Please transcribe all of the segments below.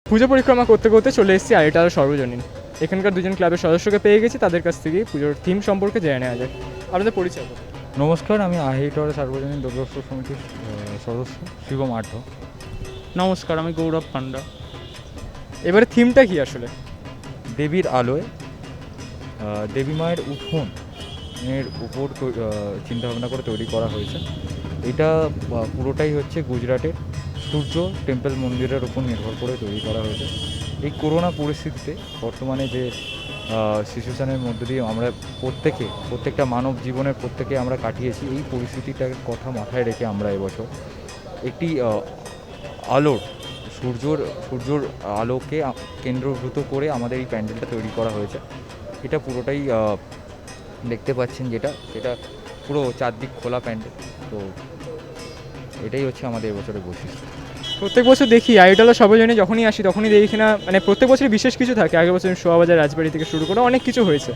পুজো পরিক্রমা করতে করতে চলে এসেছি আইটাল সর্বজনীন। এখানকার দুজন ক্লাবের সদস্যকে পেয়ে গেছি, তাদের কাছ থেকে পুজোর থিম সম্পর্কে জেনে নেওয়া যায়। আপনাদের পরিচয় করুন। নমস্কার, আমি আহিটর সার্বজনীন দুর্গোৎসব সমিতির সদস্য শিবম আঢ্য। নমস্কার, আমি গৌরব পান্ডা। এবারে থিমটা কি আসলে? দেবীর আলোয় দেবী মায়ের উঠোন এর উপর চিন্তাভাবনা করে তৈরি করা হয়েছে। এটা পুরোটাই হচ্ছে গুজরাটের সূর্য টেম্পল মন্দিরের উপর নির্ভর করে তৈরি করা হয়েছে। এই পরিস্থিতিতে বর্তমানে যে সিচুয়েশনের মধ্যে দিয়ে আমরা প্রত্যেকটা মানব জীবনের প্রত্যেকে আমরা কাটিয়েছি, এই পরিস্থিতিটার কথা মাথায় রেখে আমরা এবছর একটি সূর্যর আলোকে কেন্দ্রভূত করে আমাদের এই প্যান্ডেলটা তৈরি করা হয়েছে। এটা পুরোটাই দেখতে পাচ্ছেন, যেটা পুরো চারদিক খোলা প্যান্ডেল। তো এটাই হচ্ছে আমাদের এবছরের বৈশিষ্ট্য। প্রত্যেক বছর দেখি আইটাল সর্বজনীনে যখনই আসি তখনই দেখি কিনা মানে প্রত্যেক বছরই বিশেষ কিছু থাকে। আগের বছর শোভাবাজার রাজবাড়ি থেকে শুরু করে অনেক কিছু হয়েছে।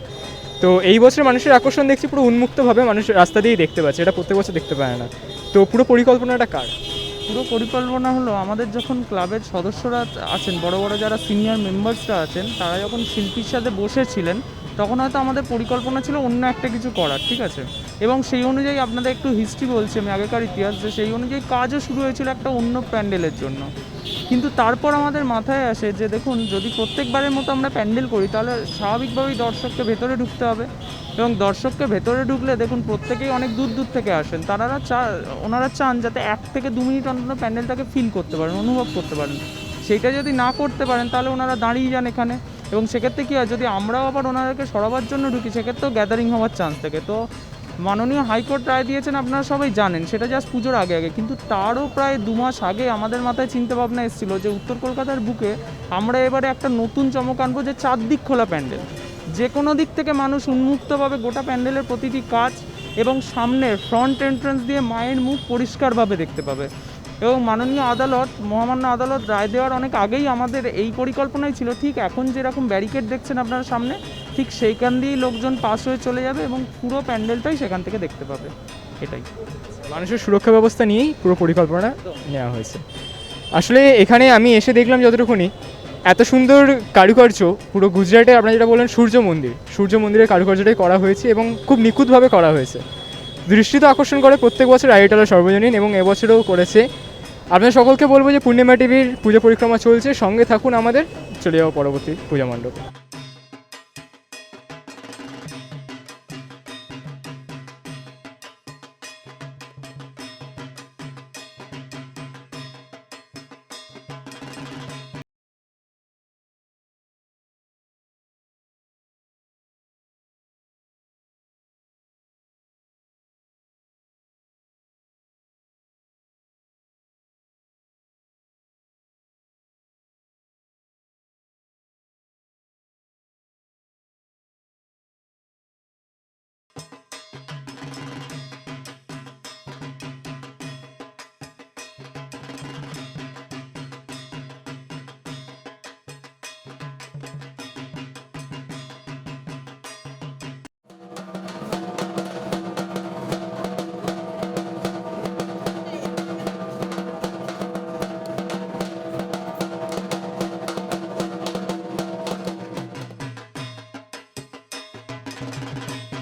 তো এই বছর মানুষের আকর্ষণ দেখছি পুরো উন্মুক্তভাবে মানুষ রাস্তা দিয়েই দেখতে পাচ্ছে, এটা প্রত্যেক বছর দেখতে পায় না। তো পুরো পরিকল্পনাটা কার? পুরো পরিকল্পনা হলো আমাদের যখন ক্লাবের সদস্যরা আছেন, বড় বড় যারা সিনিয়র মেম্বার্সরা আছেন, তারা যখন শিল্পীর সাথে বসেছিলেন তখন হয়তো আমাদের পরিকল্পনা ছিল অন্য একটা কিছু করার, ঠিক আছে। এবং সেই অনুযায়ী আপনাদের একটু হিস্ট্রি বলছি আমি, আগেকার ইতিহাস, যে সেই অনুযায়ী কাজও শুরু হয়েছিল একটা অন্য প্যান্ডেলের জন্য। কিন্তু তারপর আমাদের মাথায় আসে যে দেখুন, যদি প্রত্যেকবারের মতো আমরা প্যান্ডেল করি তাহলে স্বাভাবিকভাবেই দর্শককে ভেতরে ঢুকতে হবে। এবং দর্শককে ভেতরে ঢুকলে দেখুন প্রত্যেকেই অনেক দূর দূর থেকে আসেন, ওনারা চান যাতে 1 থেকে 2 মিনিট অন্তত প্যান্ডেলটাকে ফিল করতে পারেন, অনুভব করতে পারেন। সেইটা যদি না করতে পারেন তাহলে ওনারা দাঁড়িয়ে যান এখানে। এবং সেক্ষেত্রে কী হয়, যদি আমরাও আবার ওনাদেরকে সরাবার জন্য ঢুকি সেক্ষেত্রেও গ্যাদারিং হওয়ার চান্স থাকে। তো মাননীয় হাইকোর্ট রায় দিয়েছেন, আপনারা সবাই জানেন, সেটা জাস্ট পুজোর আগে কিন্তু তারও প্রায় 2 মাস আগে আমাদের মাথায় চিন্তাভাবনা এসেছিলো যে উত্তর কলকাতার বুকে আমরা এবারে একটা নতুন চমক আনবো, যে 4 দিক খোলা প্যান্ডেল। যে কোনো দিক থেকে মানুষ উন্মুক্তভাবে গোটা প্যান্ডেলের প্রতিটি কাজ এবং সামনের ফ্রন্ট এন্ট্রান্স দিয়ে মায়ের মুখ পরিষ্কারভাবে দেখতে পাবে। এবং মাননীয় আদালত, মহামান্য আদালত রায় দেওয়ার অনেক আগেই আমাদের এই পরিকল্পনাই ছিল, ঠিক এখন যেরকম ব্যারিকেড দেখছেন আপনার সামনে, ঠিক সেইখান দিয়েই লোকজন পাস হয়ে চলে যাবে এবং পুরো প্যান্ডেলটাই সেখান থেকে দেখতে পাবে। এটাই মানুষের সুরক্ষা ব্যবস্থা নিয়েই পুরো পরিকল্পনা নেওয়া হয়েছে। আসলে এখানে আমি এসে দেখলাম যতটুকুনি, এত সুন্দর কারুকার্য পুরো গুজরাটে, আপনারা যেটা বললেন সূর্য মন্দিরের কারুকার্যটাই করা হয়েছে এবং খুব নিখুঁতভাবে করা হয়েছে। দৃষ্টি তো আকর্ষণ করে প্রত্যেক বছর আইটাল সর্বজনীন, এবং এবছরও করেছে। আপনাদের সকলকে বলবো যে পূর্ণিমা টিভির পুজো পরিক্রমা চলছে, সঙ্গে থাকুন আমাদের, চলে যাবো পরবর্তী পূজা মণ্ডপে।